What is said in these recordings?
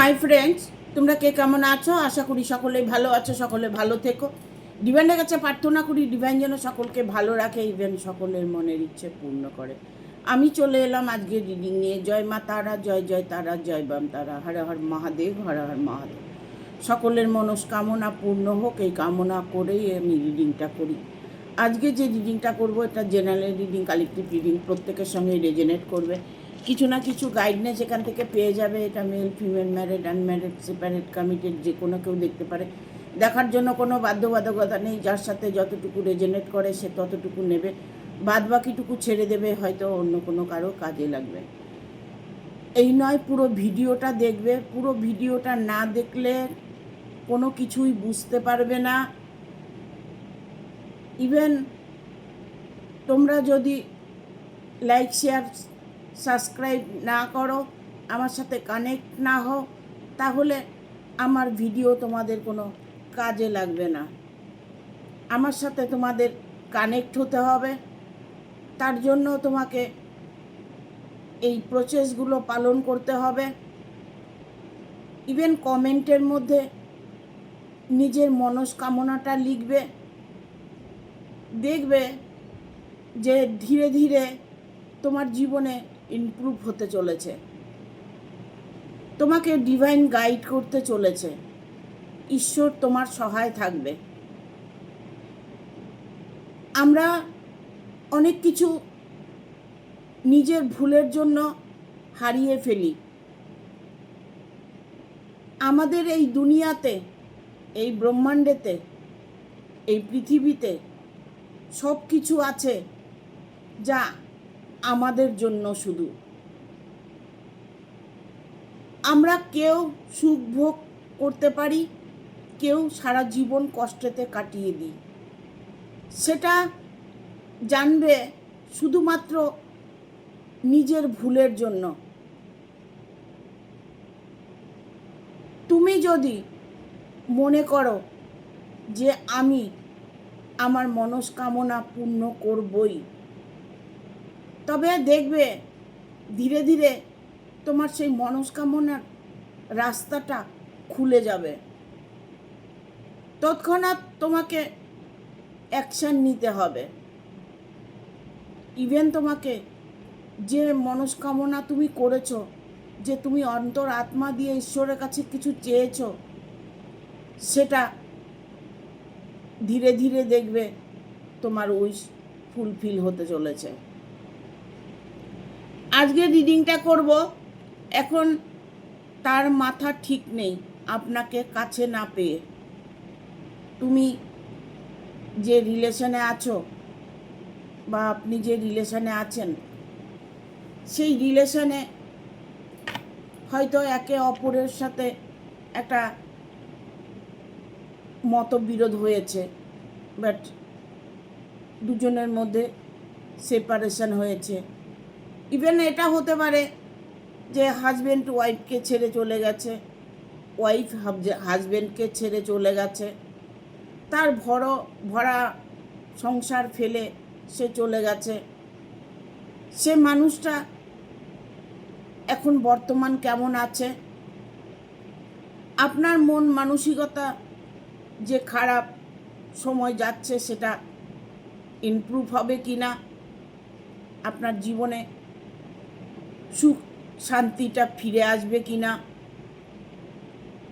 Hi friends, তোমরা কে কেমন আছো? আশা করি সকলেই ভালো আছো, সকলে ভালো থেকো। ডিভাইনের কাছে প্রার্থনা করি ডিভাইন যেন সকলকে ভালো রাখে, ইভেন সকলের মনের ইচ্ছে পূর্ণ করে। আমি চলে এলাম আজকে রিডিং নিয়ে। জয় মা তারা, জয় জয় তারা, জয় বাম তারা, হর হর মহাদেব, হর হর মহাদেব। সকলের মনস্কামনা পূর্ণ হোক এই কামনা করেই আমি রিডিংটা করি। আজকে যে রিডিংটা করব এটা জেনারেল রিডিং, কালেকটিভ রিডিং, প্রত্যেকের সঙ্গে রেজোনেট করবে। কিছু না কিছু গাইডনেস এখান থেকে পেয়ে যাবে। এটা male, female, married, unmarried, separate, committed, যে কোনো কেউ দেখতে পারে। দেখার জন্য কোনো বাধ্যবাধকতা নেই। যার সাথে যতটুকু রেজোনেট করে সে ততটুকু নেবে, বাদ বাকিটুকু ছেড়ে দেবে, হয়তো অন্য কোনো কারো কাজে লাগবে। এই নয়, পুরো ভিডিওটা দেখবে। পুরো ভিডিওটা না দেখলে কোনো কিছুই বুঝতে পারবে না। ইভেন তোমরা যদি লাইক, শেয়ার, সাবস্ক্রাইব না করো, আমার সাথে কানেক্ট না হও, তাহলে আমার ভিডিও তোমাদের কোনো কাজে লাগবে না। আমার সাথে তোমাদের কানেক্ট হতে হবে। তার জন্য তোমাকে এই প্রসেসগুলো পালন করতে হবে। ইভেন কমেন্টের মধ্যে নিজের মনস্কামনাটা লিখবে। দেখবে যে ধীরে ধীরে তোমার জীবনে ইমপ্রুভ হতে চলেছে। তোমাকে ডিভাইন গাইড করতে চলেছে। ঈশ্বর তোমার সহায় থাকবে। আমরা অনেক কিছু নিজের ভুলের জন্য হারিয়ে ফেলি। আমাদের এই দুনিয়াতে, এই ব্রহ্মাণ্ডেতে, এই পৃথিবীতে সব কিছু আছে যা আমাদের জন্য শুধু। আমরা কেউ সুখ ভোগ করতে পারি, কেউ সারা জীবন কষ্টেতে কাটিয়ে দিই। সেটা জানবে শুধুমাত্র নিজের ভুলের জন্য। তুমি যদি মনে করো যে আমি আমার মনস্কামনা পূর্ণ করবই, তবে দেখবে ধীরে ধীরে তোমার সেই মনস্কামনার রাস্তাটা খুলে যাবে। তৎক্ষণাৎ তোমাকে অ্যাকশান নিতে হবে। ইভেন তোমাকে যে মনস্কামনা তুমি করেছো, যে তুমি অন্তর আত্মা দিয়ে ঈশ্বরের কাছে কিছু চেয়েছো, সেটা ধীরে ধীরে দেখবে তোমার উইশ ফুলফিল হতে চলেছে। আজকে রিডিংটা করব। এখন তার মাথা ঠিক নেই আপনাকে কাছে না পেয়ে। তুমি যে রিলেশনে আছো বা আপনি যে রিলেশনে আছেন, সেই রিলেশনে হয়তো একে অপরের সাথে একটা মতবিরোধ হয়েছে, বাট দুজনের মধ্যে সেপারেশন হয়েছে। ইভেন এটা হতে পারে যে হাজব্যান্ড ওয়াইফকে ছেড়ে চলে গেছে, ওয়াইফ হাজব্যান্ডকে ছেড়ে চলে গেছে, তার ভরা সংসার ফেলে সে চলে গেছে। সে মানুষটা এখন বর্তমান কেমন আছে, আপনার মন মানসিকতা যে খারাপ সময় যাচ্ছে সেটা ইমপ্রুভ হবে কি না, আপনার জীবনে সুখ শান্তিটা ফিরে আসবে কি না,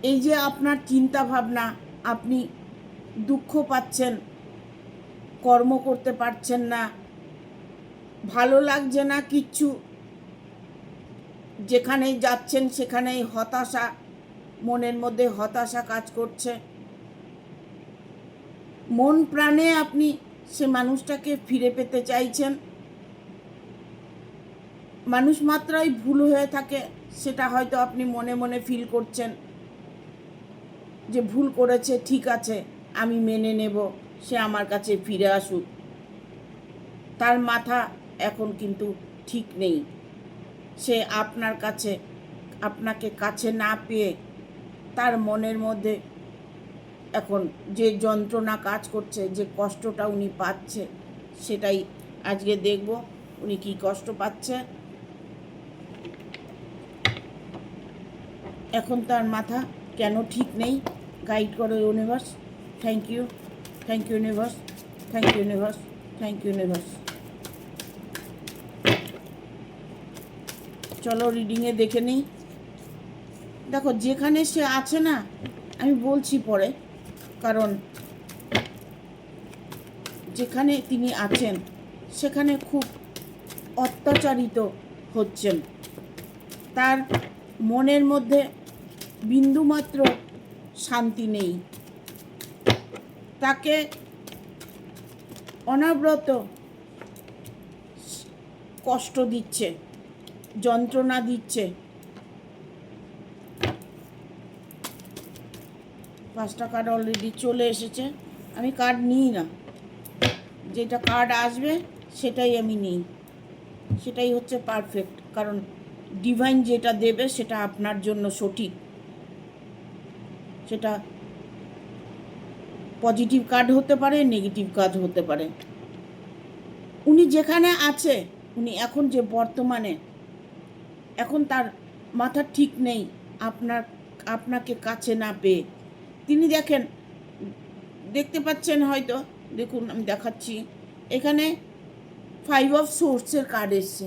এই যে আপনার চিন্তা ভাবনা, আপনি দুঃখ পাচ্ছেন, কর্ম করতে পারছেন না, ভালো লাগছে না কিচ্ছু, যেখানেই যাচ্ছেন সেখানেই হতাশা, মনের মধ্যে হতাশা কাজ করছে। মন প্রাণে আপনি সে মানুষটাকে ফিরে পেতে চাইছেন। মানুষ মাত্রই ভুল হয়ে থাকে, সেটা হয়তো আপনি মনে মনে ফিল করছেন যে ভুল করেছে, ঠিক আছে, আমি মেনে নেব, সে আমার কাছে ফিরে আসুক। তার মাথা এখন কিন্তু ঠিক নেই। সে আপনার কাছে, আপনাকে কাছে না পেয়ে তার মনের মধ্যে এখন যে যন্ত্রণা কাজ করছে, যে কষ্টটা উনি পাচ্ছে, সেটাই আজকে দেখব উনি কি কষ্ট পাচ্ছে। এখন তার মাথা কেন ঠিক নেই, গাইড করো universe. Thank you, thank you universe, thank you universe, thank you universe. চলো রিডিংয়ে দেখে নিই। দেখো যেখানে সে আছে না, আমি বলছি পরে, কারণ যেখানে তিনি আছেন সেখানে খুব অত্যাচারিত হচ্ছেন। তার মনের মধ্যে বিন্দুমাত্র শান্তি নেই। তাকে অনবরত কষ্ট দিচ্ছে, যন্ত্রণা দিচ্ছে। 5টা কার্ড অলরেডি চলে এসেছে। আমি কার্ড নিই না, যেটা কার্ড আসবে সেটাই আমি নিই, সেটাই হচ্ছে পারফেক্ট। কারণ ডিভাইন যেটা দেবে সেটা আপনার জন্য সঠিক। সেটা পজিটিভ কার্ড হতে পারে, নেগেটিভ কার্ড হতে পারে। উনি যেখানে আছে, উনি এখন যে বর্তমানে, এখন তার মাথা ঠিক নেই আপনাকে কাছে না পেয়ে। তিনি দেখেন, দেখতে পাচ্ছেন হয়তো, দেখুন আমি দেখাচ্ছি, এখানে 5 অফ সোর্সের কার্ড এসছে।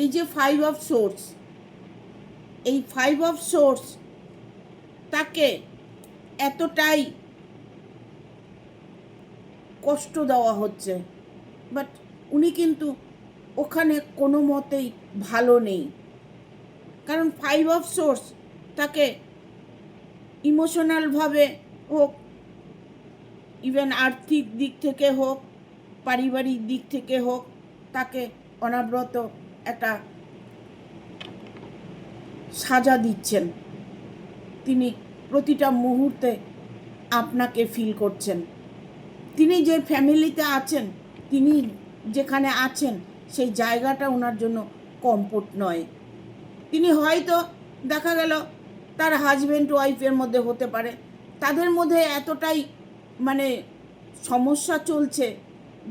এই যে 5 অফ সোর্স, এই 5 অফ সোর্স তাকে এতটাই কষ্ট দেওয়া হচ্ছে, বাট উনি কিন্তু ওখানে কোনো মতেই ভালো নেই। কারণ 5 অফ সোর্স তাকে ইমোশনালভাবে হোক, ইভেন আর্থিক দিক থেকে হোক, পারিবারিক দিক থেকে হোক, তাকে অনবরত একটা সাজা দিচ্ছেন। তিনি প্রতিটা মুহূর্তে আপনাকে ফিল করছেন। তিনি যে ফ্যামিলিতে আছেন, তিনি যেখানে আছেন, সেই জায়গাটা ওনার জন্য কমফোর্ট নয়। তিনি হয়তো দেখা গেল তার হাজব্যান্ড ওয়াইফের মধ্যে হতে পারে, তাদের মধ্যে এতটাই মানে সমস্যা চলছে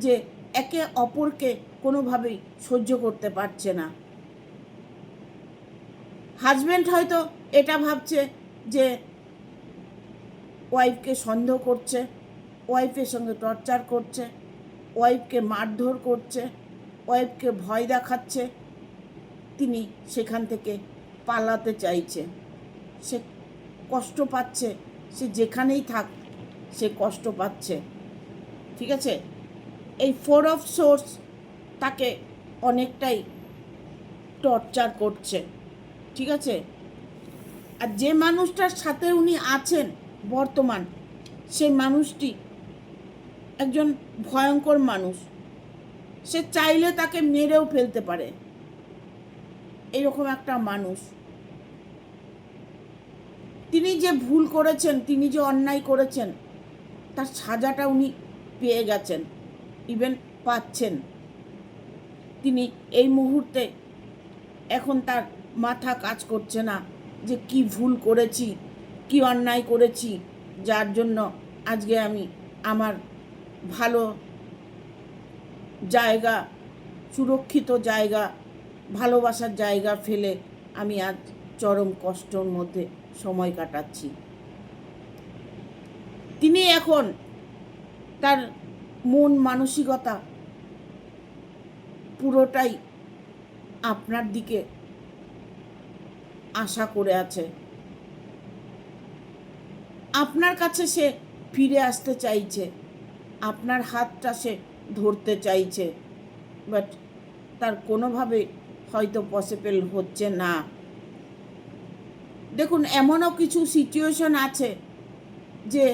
যে একে অপরকে কোনোভাবেই সহ্য করতে পারছে না। হাজব্যান্ড হয়তো এটা ভাবছে যে ওয়াইফকে সন্দেহ করছে, ওয়াইফের সঙ্গে টর্চার করছে, ওয়াইফকে মারধর করছে, ওয়াইফকে ভয় দেখাচ্ছে। তিনি সেখান থেকে পালাতে চাইছে, সে কষ্ট পাচ্ছে, সে যেখানেই থাক সে কষ্ট পাচ্ছে। ঠিক আছে, এই 4 অফ সোর্স তাকে অনেকটাই টর্চার করছে। ঠিক আছে, আর যে মানুষটার সাথে উনি আছেন বর্তমান, সেই মানুষটি একজন ভয়ঙ্কর মানুষ। সে চাইলে তাকে মেরেও ফেলতে পারে, এরকম একটা মানুষ। তিনি যে ভুল করেছেন, তিনি যে অন্যায় করেছেন, তার সাজাটা উনি পেয়ে গেছেন, ইভেন পাচ্ছেন। তিনি এই মুহূর্তে এখন তার মাথা কাজ করছে না যে কি ভুল করেছি, কি অন্যায় করেছি, যার জন্য আজকে আমি আমার ভালো জায়গা, সুরক্ষিত জায়গা, ভালোবাসার জায়গা ফেলে আমি আজ চরম কষ্টর মধ্যে সময় কাটাচ্ছি। তিনি এখন তার মন মানসিকতা পুরোটাই আপনার দিকে আশা করে আছে। আপনার কাছে সে ফিরে আসতে চাইছে, আপনার হাতটা সে ধরতে চাইছে, বাট তার কোনোভাবে হয়তো পসিবল হচ্ছে না। দেখুন, এমনও কিছু সিচুয়েশন আছে যে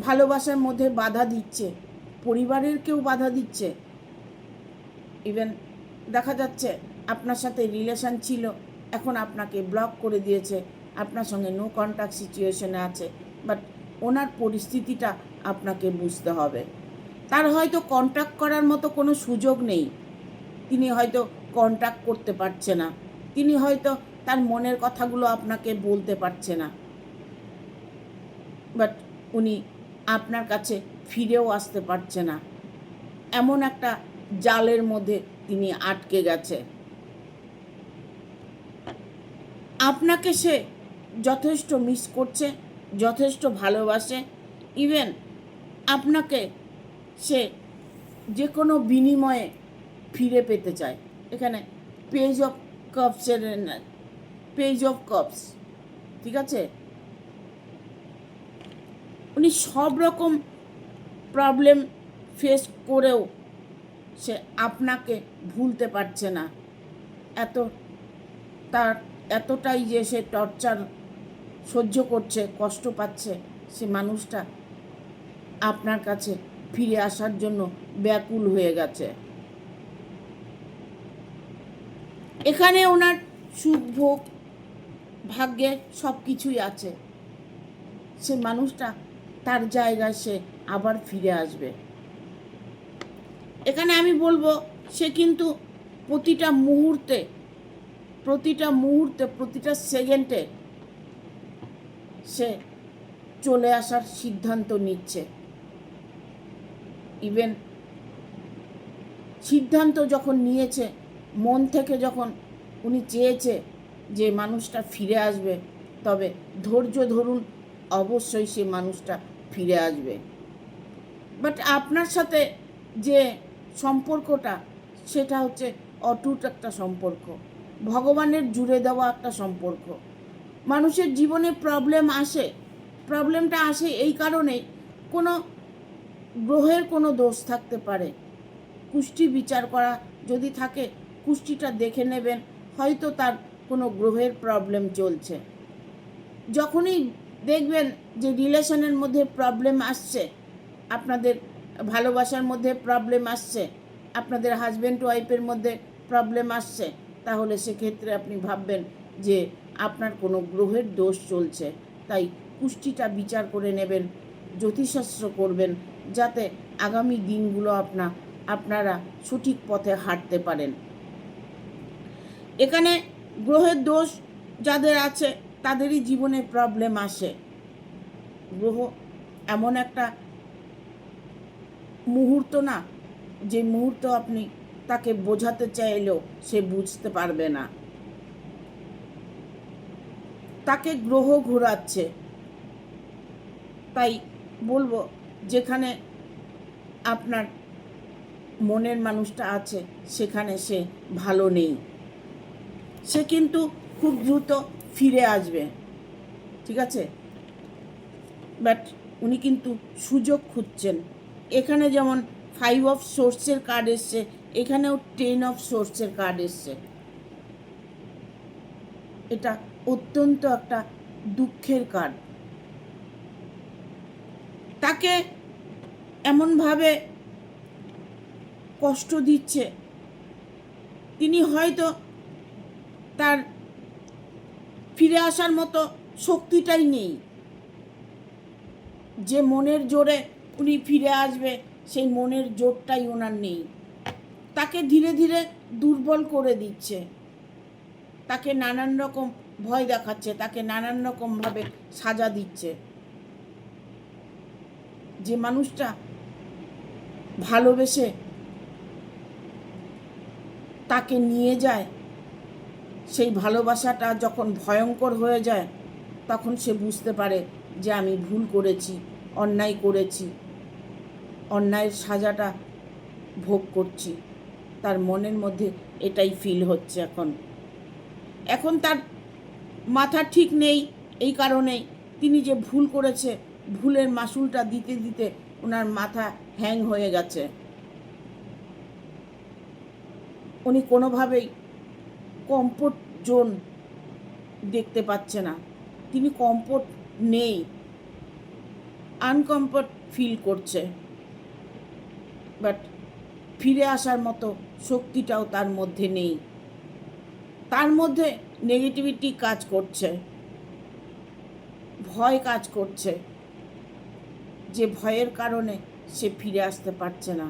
ভালোবাসার মধ্যে বাধা দিচ্ছে, পরিবারের কেউ বাধা দিচ্ছে। ইভেন দেখা যাচ্ছে আপনার সাথে রিলেশন ছিল, এখন আপনাকে ব্লক করে দিয়েছে, আপনার সঙ্গে নো কন্ট্যাক্ট সিচুয়েশনে আছে। বাট ওনার পরিস্থিতিটা আপনাকে বুঝতে হবে। তার হয়তো কন্ট্যাক্ট করার মতো কোনো সুযোগ নেই, তিনি হয়তো কন্ট্যাক্ট করতে পারছে না, তিনি হয়তো তার মনের কথাগুলো আপনাকে বলতে পারছে না, বাট উনি আপনার কাছে ফিরেও আসতে পারছে না। এমন একটা জালের মধ্যে তিনি আটকে গেছে। আপনাকে সে যথেষ্ট মিস করছে, যথেষ্ট ভালোবাসে। ইভেন আপনাকে সে যে কোনো বিনিময়ে ফিরে পেতে চায়। এখানে পেজ অফ কাপসের পেজ অফ কাপস, ঠিক আছে? উনি সব রকম প্রবলেম ফেস করেও সে আপনাকে ভুলতে পারছে না। তার এতটাই যে সে টর্চার সহ্য করছে, কষ্ট পাচ্ছে, সে মানুষটা আপনার কাছে ফিরে আসার জন্য ব্যাকুল হয়ে গেছে। এখানে ওনার সুখ ভোগ ভাগ্যে সব কিছুই আছে। সে মানুষটা তার জায়গায় সে আবার ফিরে আসবে। এখানে আমি বলবো সে কিন্তু প্রতিটা মুহূর্তে প্রতিটা সেকেন্ডে সে চলে আসার সিদ্ধান্ত নিচ্ছে। ইভেন সিদ্ধান্ত যখন নিয়েছে, মন থেকে যখন উনি চেয়েছে যে মানুষটা ফিরে আসবে, তবে ধৈর্য ধরুন, অবশ্যই সে মানুষটা ফিরে আসবে। বাট আপনার সাথে যে সম্পর্কটা, সেটা হচ্ছে অটুট একটা সম্পর্ক, ভগবানের জুড়ে দেওয়া একটা সম্পর্ক। মানুষের জীবনে প্রবলেমটা আসে এই কারণে, কোনো গ্রহের কোনো দোষ থাকতে পারে। কুষ্টি বিচার করা যদি থাকে, কুষ্টিটা দেখে নেবেন, হয়তো তার কোনো গ্রহের প্রবলেম চলছে। যখনই দেখবেন যে রিলেশনের মধ্যে প্রবলেম আসছে, আপনাদের ভালোবাসার মধ্যে প্রবলেম আসছে, আপনাদের হাজব্যান্ড ওয়াইফের মধ্যে প্রবলেম আসছে, তাহলে সেক্ষেত্রে আপনি ভাববেন যে আপনার কোনো গ্রহের দোষ চলছে। তাই কুষ্টিটা বিচার করে নেবেন, জ্যোতিষশাস্ত্র করবেন, যাতে আগামী দিনগুলো আপনারা সঠিক পথে হাঁটতে পারেন। এখানে গ্রহের দোষ যাদের আছে তাদেরই জীবনে প্রবলেম আসে। গ্রহ এমন একটা মুহূর্ত না, যে মুহূর্ত আপনি তাকে বোঝাতে চাইলেও সে বুঝতে পারবে না। তাকে গ্রহ ঘোরাচ্ছে। তাই বলবো, যেখানে আপনার মনের মানুষটা আছে সেখানে সে ভালো নেই। সে কিন্তু খুব দ্রুত ফিরে আসবে, ঠিক আছে? বাট উনি কিন্তু সুযোগ খুঁজছেন। এখানে যেমন 5 অফ সোর্সের কার্ড এসছে, এখানেও 10 অফ সোর্সের কার্ড এসছে। এটা অত্যন্ত একটা দুঃখের কার্ড। তাকে এমনভাবে কষ্ট দিচ্ছে, তিনি হয়তো তার ফিরে আসার মতো শক্তিটাই নেই। যে মনের জোরে উনি ফিরে আসবে, সেই মনের জোরটাই ওনার নেই। তাকে ধীরে ধীরে দুর্বল করে দিচ্ছে, তাকে নানান রকম ভয় দেখাচ্ছে, তাকে নানান রকমভাবে সাজা দিচ্ছে। যে মানুষটা ভালোবেসে তাকে নিয়ে যায়, সেই ভালোবাসাটা যখন ভয়ঙ্কর হয়ে যায়, তখন সে বুঝতে পারে যে আমি ভুল করেছি, অন্যায় করেছি, অন্যায়ের সাজাটা ভোগ করছি। তার মনের মধ্যে এটাই ফিল হচ্ছে। এখন তার মাথা ঠিক নেই, এই কারণেই তিনি যে ভুল করেছে, ভুলের মাসুলটা দিতে দিতে ওনার মাথা হ্যাং হয়ে গেছে। উনি কোনোভাবেই কমফোর্ট জোন দেখতে পাচ্ছে না, তিনি কমফোর্ট নেই, আনকমফোর্ট ফিল করছে। বাট ফিরে আসার মতো শক্তিটাও তার মধ্যে নেই। তার মধ্যে নেগেটিভিটি কাজ করছে, ভয় কাজ করছে, যে ভয়ের কারণে সে ফিরে আসতে পারছে না।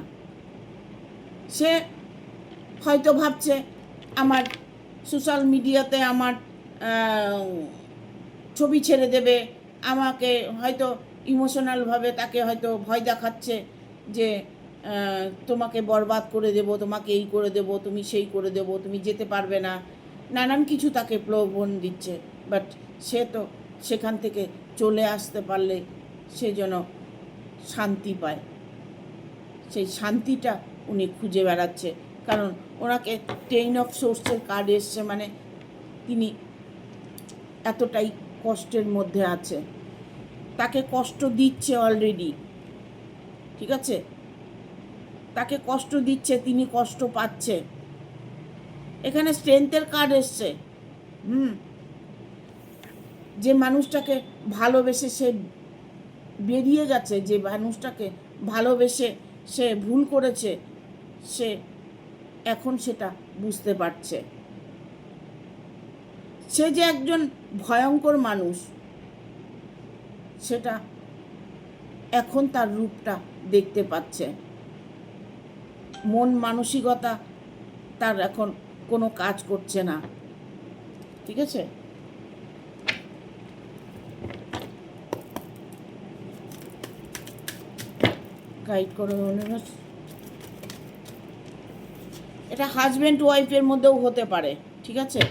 সে হয়তো ভাবছে আমার সোশ্যাল মিডিয়াতে আমার ছবি ছেড়ে দেবে, আমাকে হয়তো ইমোশনালভাবে তাকে হয়তো ভয় দেখাচ্ছে যে তোমাকে বরবাদ করে দেব, তোমাকে এই করে দেব, তুমি সেই করে দেব, তুমি যেতে পারবে না, নানান কিছু তাকে প্রলোভন দিচ্ছে। বাট সে তো সেখান থেকে চলে আসতে পারলে সে যেন শান্তি পায়, সেই শান্তিটা উনি খুঁজে বেড়াচ্ছে। কারণ ওনাকে 10 অফ সোর্সের কার্ড এসছে, মানে তিনি এতটাই কষ্টের মধ্যে আছে, তাকে কষ্ট দিচ্ছে অলরেডি, ঠিক আছে, তাকে কষ্ট দিচ্ছে, তিনি কষ্ট পাচ্ছে। এখানে স্ট্রেংথের কার্ড এসছে। যে মানুষটাকে ভালোবেসে সে বেরিয়ে গেছে, যে মানুষটাকে ভালোবেসে সে ভুল করেছে, সে এখন সেটা বুঝতে পারছে। সে যে একজন ভয়ঙ্কর মানুষ, সেটা এখন তার রূপটা দেখতে পাচ্ছে। মন মানসিকতা তার এখন কোনো কাজ করছে না, ঠিক আছে। গাইড করো ইউনিভার্স। এটা হাজব্যান্ড ওয়াইফের মধ্যেও হতে পারে, ঠিক আছে।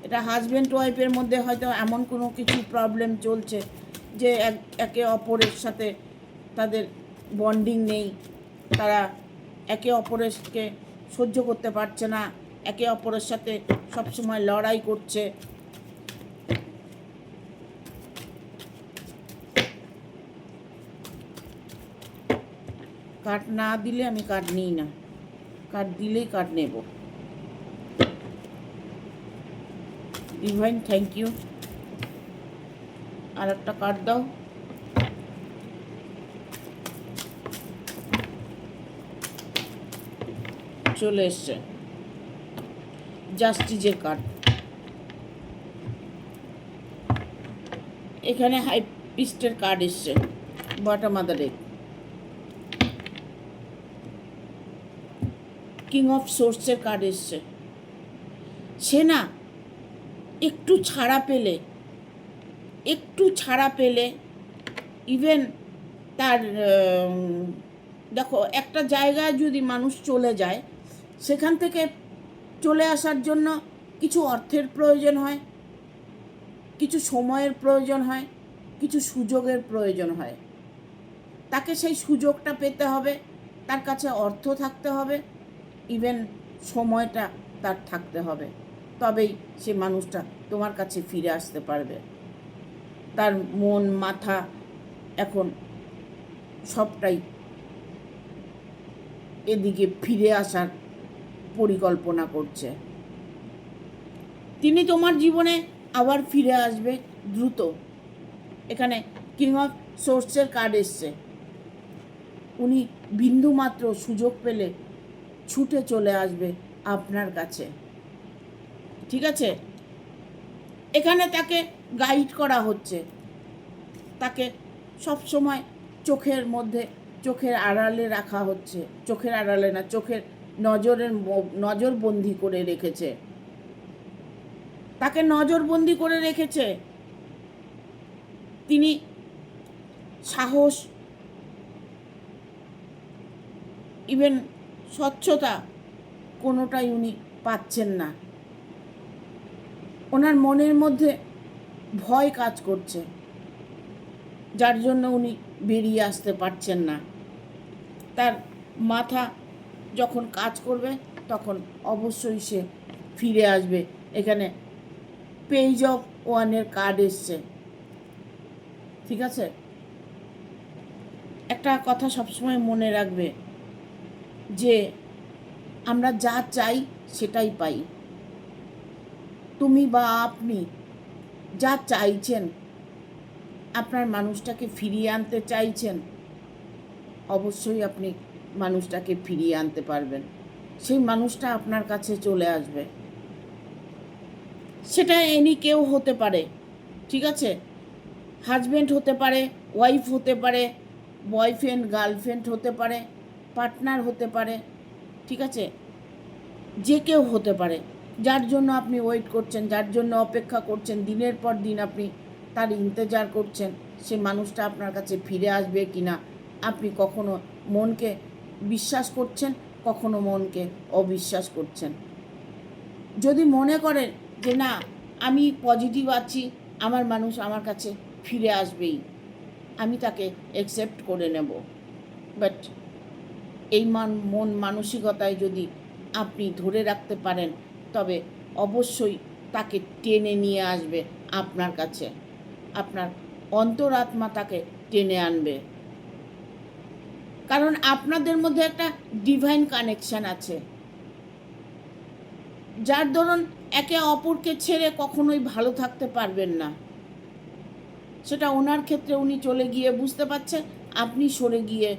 এটা হাজব্যান্ড ওয়াইফের মধ্যে হয়তো এমন কোনো কিছু প্রবলেম চলছে যে একে অপরের সাথে তাদের বন্ডিং নেই, তারা একে অপরকে সহ্য করতে পারছে না, একে অপরের সাথে সবসময় লড়াই করছে। কার্ড না দিলে আমি কার্ড নিই না, কার্ড দিলেই কার্ড নেব। Divine thank you. আর একটা কার্ড দাও। চলে এসছে জাস্টিসের কার্ড। এখানে হাই পিস্টের কার্ড এসছে, bottom of the deck. King of সোর্সের কার্ড এসছে। সে না একটু ছাড়া পেলে ইভেন তার দেখো, একটা জায়গায় যদি মানুষ চলে যায়, সেখান থেকে চলে আসার জন্য কিছু অর্থের প্রয়োজন হয়, কিছু সময়ের প্রয়োজন হয়, কিছু সুযোগের প্রয়োজন হয়। তাকে সেই সুযোগটা পেতে হবে, তার কাছে অর্থ থাকতে হবে, ইভেন সময়টা তার থাকতে হবে, তবেই সে মানুষটা তোমার কাছে ফিরে আসতে পারবে। তার মন মাথা এখন সবটাই এদিকে ফিরে আসার পরিকল্পনা করছে। তিনি তোমার জীবনে আবার ফিরে আসবে দ্রুত। এখানে কিং অফ সোর্সের কার্ড এসছে। উনি বিন্দুমাত্র সুযোগ পেলে ছুটে চলে আসবে আপনার কাছে, ঠিক আছে। এখানে তাকে গাইড করা হচ্ছে, তাকে সবসময় চোখের মধ্যে, চোখের আড়ালে রাখা হচ্ছে, চোখের আড়ালে না, চোখের নজরবন্দি করে রেখেছে, তাকে নজরবন্দি করে রেখেছে। তিনি সাহস, ইভেন স্বচ্ছতা কোনোটাই উনি পাচ্ছেন না। ওনার মনের মধ্যে ভয় কাজ করছে, যার জন্য উনি বেরিয়ে আসতে পারছেন না। তার মাথা যখন কাজ করবে তখন অবশ্যই সে ফিরে আসবে। এখানে পেজ অফ ওয়ানের কার্ড এসছে, ঠিক আছে। একটা কথা সবসময় মনে রাখবে যে আমরা যা চাই সেটাই পাই। তুমি বা আপনি যা চাইছেন, আপনার মানুষটাকে ফিরিয়ে আনতে চাইছেন, অবশ্যই আপনি মানুষটাকে ফিরিয়ে আনতে পারবেন। সেই মানুষটা আপনার কাছে চলে আসবে। সেটা এনি কেউ হতে পারে, ঠিক আছে। হাজব্যান্ড হতে পারে, ওয়াইফ হতে পারে, বয়ফ্রেন্ড গার্লফ্রেন্ড হতে পারে, পার্টনার হতে পারে, ঠিক আছে। যে কেউ হতে পারে, যার জন্য আপনি ওয়েট করছেন, যার জন্য অপেক্ষা করছেন, দিনের পর দিন আপনি তার ইন্তজার করছেন, সে মানুষটা আপনার কাছে ফিরে আসবে কি না। আপনি কখনো মনকে বিশ্বাস করছেন, কখনো মনকে অবিশ্বাস করছেন। যদি মনে করেন যে না আমি পজিটিভ আছি, আমার মানুষ আমার কাছে ফিরে আসবেই, আমি তাকে অ্যাকসেপ্ট করে নেব। বাট এই মন মানসিকতায় যদি আপনি ধরে রাখতে পারেন, তবে অবশ্যই তাকে টেনে নিয়ে আসবে আপনার কাছে, আপনার অন্তরাত্মা তাকে টেনে আনবে। কারণ আপনাদের মধ্যে একটা ডিভাইন কানেকশন আছে, যার দরুন একে অপরকে ছেড়ে কখনোই ভালো থাকতে পারবেন না। সেটা ওনার ক্ষেত্রে উনি চলে গিয়ে বুঝতে পারছেন, আপনি সরে গিয়ে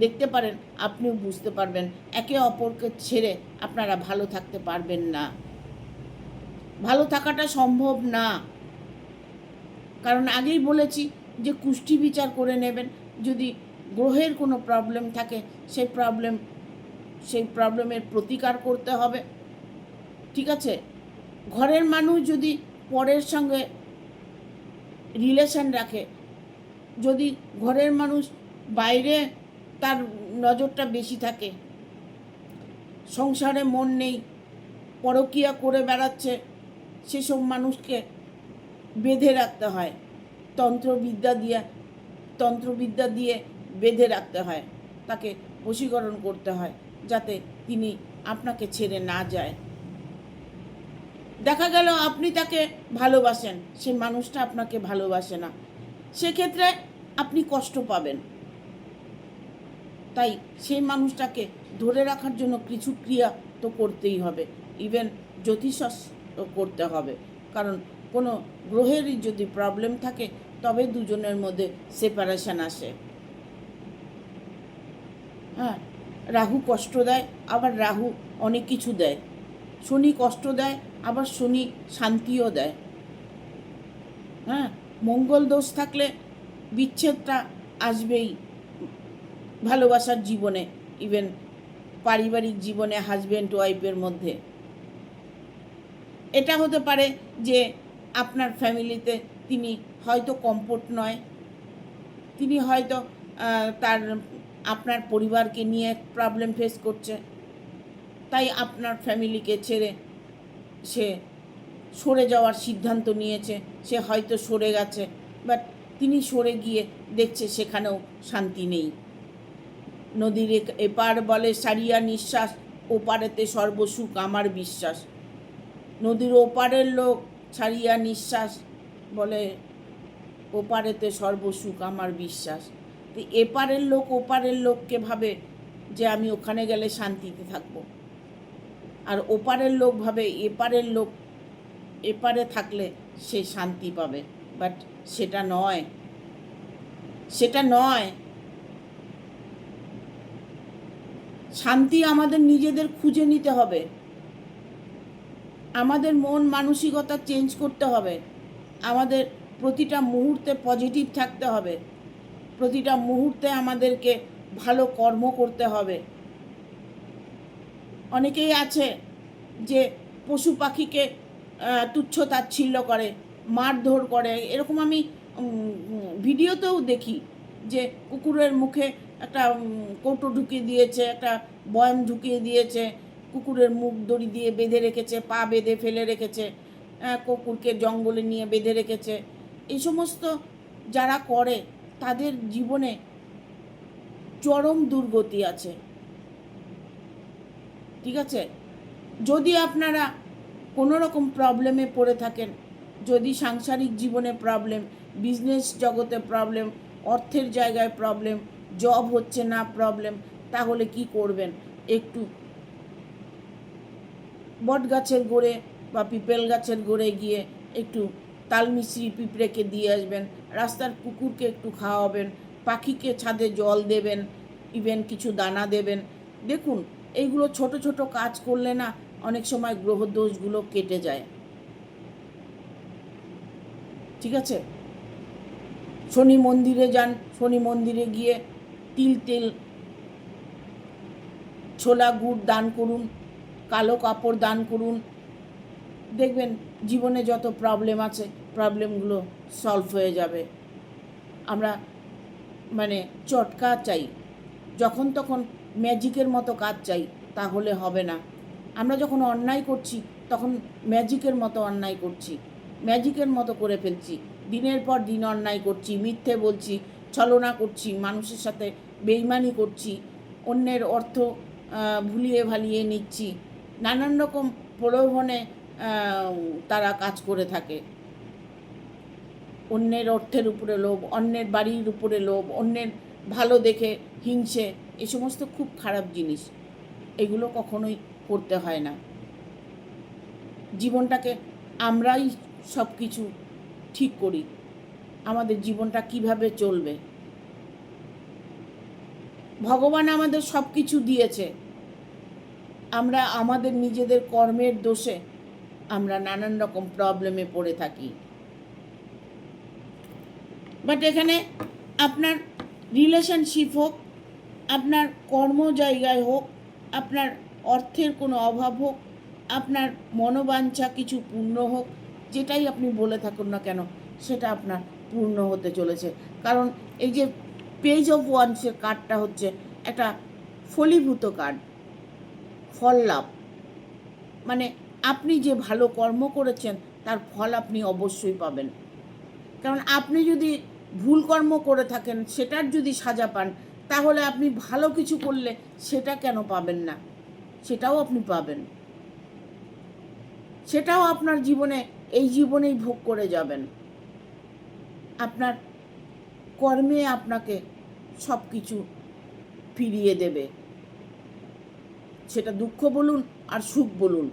দেখতে পারেন, আপনিও বুঝতে পারবেন একে অপরকে ছেড়ে আপনারা ভালো থাকতে পারবেন না, ভালো থাকাটা সম্ভব না। কারণ আগেই বলেছি যে কুষ্টি বিচার করে নেবেন, যদি গ্রহের কোনো প্রবলেম থাকে সেই প্রবলেমের প্রতিকার করতে হবে, ঠিক আছে। ঘরের মানুষ যদি পরের সঙ্গে রিলেশন রাখে, যদি ঘরের মানুষ বাইরে তার নজরটা বেশি থাকে, সংসারে মন নেই, পরকীয়া করে বেড়াচ্ছে, সেসব মানুষকে বেঁধে রাখতে হয়, তন্ত্রবিদ্যা দিয়ে বেঁধে রাখতে হয়, তাকে বশীকরণ করতে হয়, যাতে তিনি আপনাকে ছেড়ে না যায়। দেখা গেল আপনি তাকে ভালোবাসেন, সে মানুষটা আপনাকে ভালোবাসে না, সেক্ষেত্রে আপনি কষ্ট পাবেন। তাই সেই মানুষটাকে ধরে রাখার জন্য কিছু ক্রিয়া তো করতেই হবে, ইভেন জ্যোতিষ করতে হবে। কারণ কোনো গ্রহেরই যদি প্রবলেম থাকে, তবে দুজনের মধ্যে সেপারেশন আসে। হ্যাঁ, রাহু কষ্ট দেয়, আবার রাহু অনেক কিছু দেয়। শনি কষ্ট দেয়, আবার শনি শান্তিও দেয়। হ্যাঁ, মঙ্গল দোষ থাকলে বিচ্ছেদটা আসবেই ভালোবাসার জীবনে, ইভেন পারিবারিক জীবনে হাজব্যান্ড ওয়াইফের মধ্যে। এটা হতে পারে যে আপনার ফ্যামিলিতে তিনি হয়তো কমফোর্ট নয়, তিনি হয়তো আপনার পরিবারকে নিয়ে প্রবলেম ফেস করছে, তাই আপনার ফ্যামিলিকে ছেড়ে সে সরে যাওয়ার সিদ্ধান্ত নিয়েছে। সে হয়তো সরে গেছে, বাট তিনি সরে গিয়ে দেখছে সেখানেও শান্তি নেই। নদীর এপার বলে সারিয়া নিঃশ্বাস, ওপারেতে সর্বসুখ আমার বিশ্বাস। নদীর ওপারের লোক ছাড়িয়া নিঃশ্বাস, বলে ওপারেতে সর্বসুখ আমার বিশ্বাস। তো এপারের লোক ওপারের লোককে ভাবে যে আমি ওখানে গেলে শান্তিতে থাকব, আর ওপারের লোক ভাবে এপারের লোক এপারে থাকলে সে শান্তি পাবে। বাট সেটা নয়, সেটা নয়। শান্তি আমাদের নিজেদের খুঁজে নিতে হবে, আমাদের মন মানসিকতা চেঞ্জ করতে হবে, আমাদের প্রতিটা মুহূর্তে পজিটিভ থাকতে হবে, প্রতিটা মুহূর্তে আমাদেরকে ভালো কর্ম করতে হবে। অনেকেই আছে যে পশু পাখিকে তুচ্ছ তাচ্ছিল্য করে, মারধর করে। এরকম আমি ভিডিওতেও দেখি যে কুকুরের মুখে একটা কৌটো ঢুকিয়ে দিয়েছে, একটা বয়াম ঢুকিয়ে দিয়েছে, কুকুরের মুখ দড়ি দিয়ে বেঁধে রেখেছে, পা বেঁধে ফেলে রেখেছে, কুকুরকে জঙ্গলে নিয়ে বেঁধে রেখেছে। এই সমস্ত যারা করে তাদের জীবনে চরম দুর্গতি আছে, ঠিক আছে। যদি আপনারা কোনো রকম প্রবলেমে পড়ে থাকেন, যদি সাংসারিক জীবনে প্রবলেম, বিজনেস জগতে প্রবলেম, অর্থের জায়গায় প্রবলেম, জব হচ্ছে না প্রবলেম, তাহলে কি করবেন? একটু বট গাছের গোড়ে বা পিপেল গাছের গোড়ে গিয়ে একটু তালমিশ্রি পিঁপড়েকে দিয়ে আসবেন, রাস্তার কুকুরকে একটু খাওয়াবেন, পাখিকে ছাদে জল দেবেন, ইভেন কিছু দানা দেবেন। দেখুন, এইগুলো ছোট ছোট কাজ করলে না অনেক সময় গ্রহদোষগুলো কেটে যায়, ঠিক আছে। শনি মন্দিরে যান, শনি মন্দিরে গিয়ে তিল তেল ছোলা গুড় দান করুন, কালো কাপড় দান করুন, দেখবেন জীবনে যত প্রবলেম আছে প্রবলেমগুলো সলভ হয়ে যাবে। আমরা চটকা চাই, যখন তখন ম্যাজিকের মতো কাজ চাই, তাহলে হবে না। আমরা যখন অন্যায় করছি তখন ম্যাজিকের মতো অন্যায় করছি, ম্যাজিকের মতো করে ফেলছি, দিনের পর দিন অন্যায় করছি, মিথ্যে বলছি, ছলনা করছি, মানুষের সাথে বেইমানি করছি, অন্যের অর্থ ভুলিয়ে ভালিয়ে নিচ্ছি, নানান রকম প্রলোভনে তারা কাজ করে থাকে। অন্যের অর্থের উপরে লোভ, অন্যের বাড়ির উপরে লোভ, অন্যের ভালো দেখে হিংসে, এ সমস্ত খুব খারাপ জিনিস। এগুলো কখনোই করতে হয় না। জীবনটাকে আমরাই সব কিছু ঠিক করি, আমাদের জীবনটা কিভাবে চলবে। ভগবান আমাদের সব কিছু দিয়েছে, আমরা আমাদের নিজেদের কর্মের দোষে আমরা নানান রকম প্রবলেমে পড়ে থাকি। বাট এখানে আপনার রিলেশনশিপ হোক, আপনার কর্ম জায়গায় হোক, আপনার অর্থের কোনো অভাব হোক, আপনার মনোবাঞ্ছা কিছু পূর্ণ হোক, যেটাই আপনি বলে থাকুন না কেন সেটা আপনার পূর্ণ হতে চলেছে। কারণ এই যে পেজ অফ ওয়ান্সের কার্ডটা হচ্ছে একটা ফলীভূত কার্ড, ফল লাভ। মানে আপনি যে ভালো কর্ম করেছেন তার ফল আপনি অবশ্যই পাবেন। কারণ আপনি যদি ভুল কর্ম করে থাকেন, সেটার যদি সাজা পান, তাহলে আপনি ভালো কিছু করলে সেটা কেন পাবেন না? সেটাও আপনি পাবেন, সেটাও আপনার জীবনে এই জীবনেই ভোগ করে যাবেন। আপনার কর্মে আপনাকে সব কিছু ফিরিয়ে দেবে, সেটা দুঃখ বলুন আর সুখ বলুন।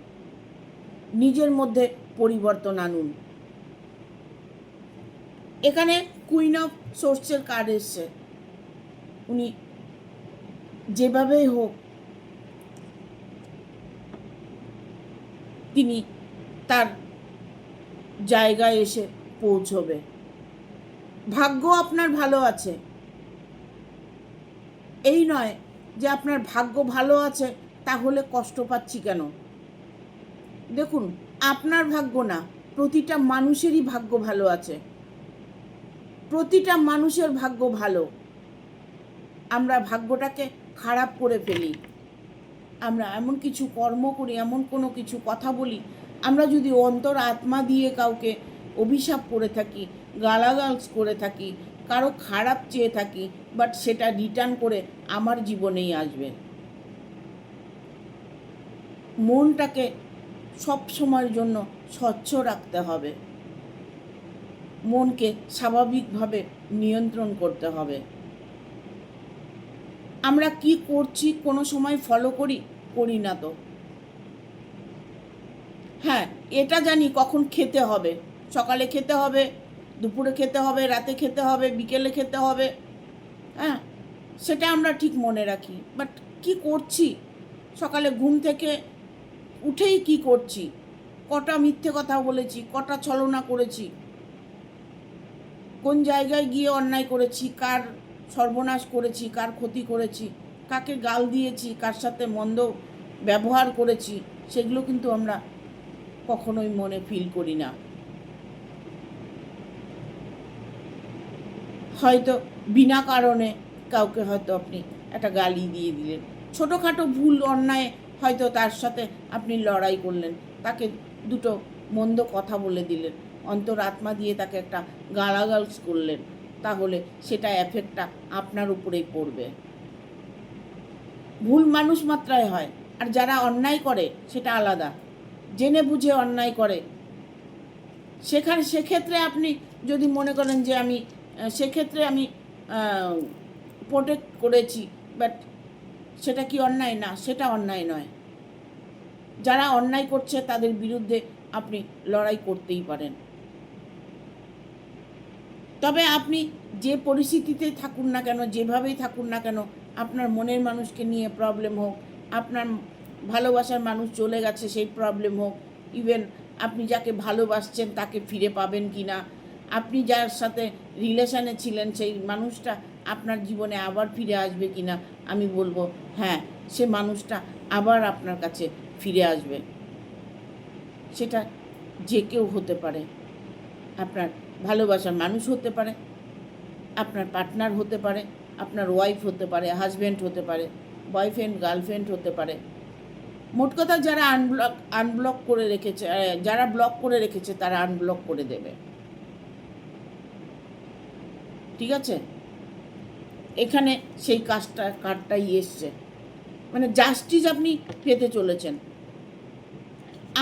নিজের মধ্যে পরিবর্তন আনুন। এখানে কুইন অফ সোর্সের কার্ড এসছে। উনি যেভাবেই হোক তিনি তার জায়গায় এসে পৌঁছবে। ভাগ্য আপনার ভালো আছে, এই নয় যে আপনার ভাগ্য ভালো আছে তাহলে কষ্ট পাচ্ছি কেন। দেখুন, আপনার ভাগ্য না, প্রতিটা মানুষেরই ভাগ্য ভালো আছে, প্রতিটা মানুষের ভাগ্য ভালো। আমরা ভাগ্যটাকে খারাপ করে ফেলি, আমরা এমন কিছু কর্ম করি, এমন কোনো কিছু কথা বলি, আমরা যদি অন্তর আত্মা দিয়ে কাউকে অভিশাপ করে থাকি, গালাগালস করে থাকি, কারো খারাপ চেয়ে থাকি, বাট সেটা রিটার্ন করে আমার জীবনেই আসবে। মনটাকে সব সময়ের জন্য স্বচ্ছ রাখতে হবে, মনকে স্বাভাবিকভাবে নিয়ন্ত্রণ করতে হবে। আমরা কি করছি কোনো সময় ফলো করি না তো। হ্যাঁ, এটা জানি কখন খেতে হবে, সকালে খেতে হবে, দুপুরে খেতে হবে, রাতে খেতে হবে, বিকেলে খেতে হবে, হ্যাঁ সেটা আমরা ঠিক মনে রাখি। বাট কি করছি, সকালে ঘুম থেকে উঠেই কি করছি, কটা মিথ্যে কথা বলেছি, কটা ছলনা করেছি, কোন জায়গায় গিয়ে অন্যায় করেছি, কার সর্বনাশ করেছি, কার ক্ষতি করেছি, কাকে গাল দিয়েছি, কার সাথে মন্দ ব্যবহার করেছি, সেগুলো কিন্তু আমরা কখনোই মনে ফিল করি না। হয়তো বিনা কারণে কাউকে হয়তো আপনি একটা গালি দিয়ে দিলেন, ছোটোখাটো ভুল অন্যায় হয়তো তার সাথে আপনি লড়াই করলেন, তাকে দুটো মন্দ কথা বলে দিলেন, অন্তর আত্মা দিয়ে তাকে একটা গালাগালস করলেন, তাহলে সেটা এফেক্টটা আপনার উপরেই পড়বে। ভুল মানুষ মাত্রায় হয়, আর যারা অন্যায় করে সেটা আলাদা, জেনে বুঝে অন্যায় করে। সেক্ষেত্রে আপনি যদি মনে করেন যে আমি সেক্ষেত্রে আমি প্রোটেক্ট করেছি, বাট সেটা কি অন্যায়? না, সেটা অন্যায় নয়। যারা অন্যায় করছে তাদের বিরুদ্ধে আপনি লড়াই করতেই পারেন। তবে আপনি যে পরিস্থিতিতে থাকুন না কেন, যেভাবেই থাকুন না কেন, আপনার মনের মানুষকে নিয়ে প্রবলেম হোক, আপনার ভালোবাসার মানুষ চলে গেছে সেই প্রবলেম হোক, ইভেন আপনি যাকে ভালোবাসছেন তাকে ফিরে পাবেন কি না, আপনি যার সাথে রিলেশনে ছিলেন সেই মানুষটা আপনার জীবনে আবার ফিরে আসবে কি না, আমি বলবো হ্যাঁ, সে মানুষটা আবার আপনার কাছে ফিরে আসবে। সেটা যে কেউ হতে পারে, আপনার ভালোবাসার মানুষ হতে পারে, আপনার পার্টনার হতে পারে, আপনার ওয়াইফ হতে পারে, হাজব্যান্ড হতে পারে, বয়ফ্রেন্ড গার্লফ্রেন্ড হতে পারে, মোট কথা যারা আনব্লক করে রেখেছে, যারা ব্লক করে রেখেছে তারা আনব্লক করে দেবে, ঠিক আছে? এখানে সেই কার্ডটাই এসছে, মানে জাস্টিস আপনি পেতে চলেছেন।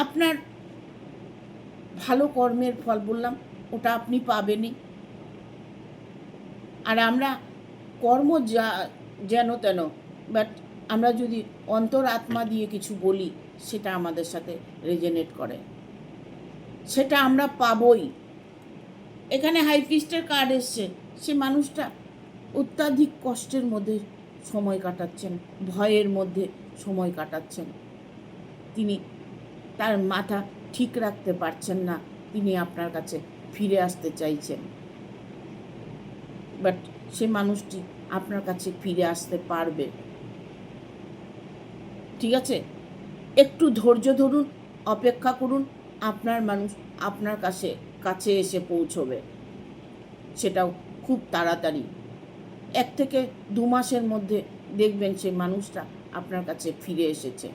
আপনার ভালো কর্মের ফল বললাম, ওটা আপনি পাবেনই। আর আমরা কর্ম যেন তেন, বাট আমরা যদি অন্তর আত্মা দিয়ে কিছু বলি সেটা আমাদের সাথে রেজনেট করে, সেটা আমরা পাবই। এখানে হাই প্রিস্টের কার্ড এসছে, সে মানুষটা অত্যাধিক কষ্টের মধ্যে সময় কাটাচ্ছেন, ভয়ের মধ্যে সময় কাটাচ্ছেন, তিনি তার মাথা ঠিক রাখতে পারছেন না, তিনি আপনার কাছে ফিরে আসতে চাইছেন, বাট সে মানুষটি আপনার কাছে ফিরে আসতে পারবে, ঠিক আছে? একটু ধৈর্য ধরুন, অপেক্ষা করুন, আপনার মানুষ আপনার কাছে এসে পৌঁছবে, সেটাও খুব তাড়াতাড়ি। 1 থেকে 2 মাসের মধ্যে দেখবেন সেই মানুষটা আপনার কাছে ফিরে এসেছে,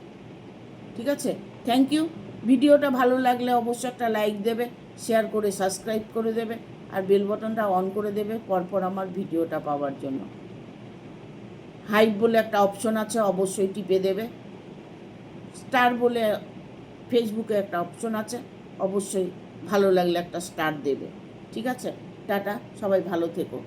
ঠিক আছে? Thank you. ভিডিওটা ভালো লাগলে অবশ্যই একটা লাইক দেবে, শেয়ার করে সাবস্ক্রাইব করে দেবে, আর বেল বাটনটা অন করে দেবে পরপর আমার ভিডিওটা পাওয়ার জন্য। হাইপ বলে একটা অপশন আছে, অবশ্যই টিপে দেবে। স্টার বলে ফেসবুকে একটা অপশন আছে, অবশ্যই ভালো লাগলে একটা স্টার দেবে, ঠিক আছে? টাটা, সবাই ভালো থেকো।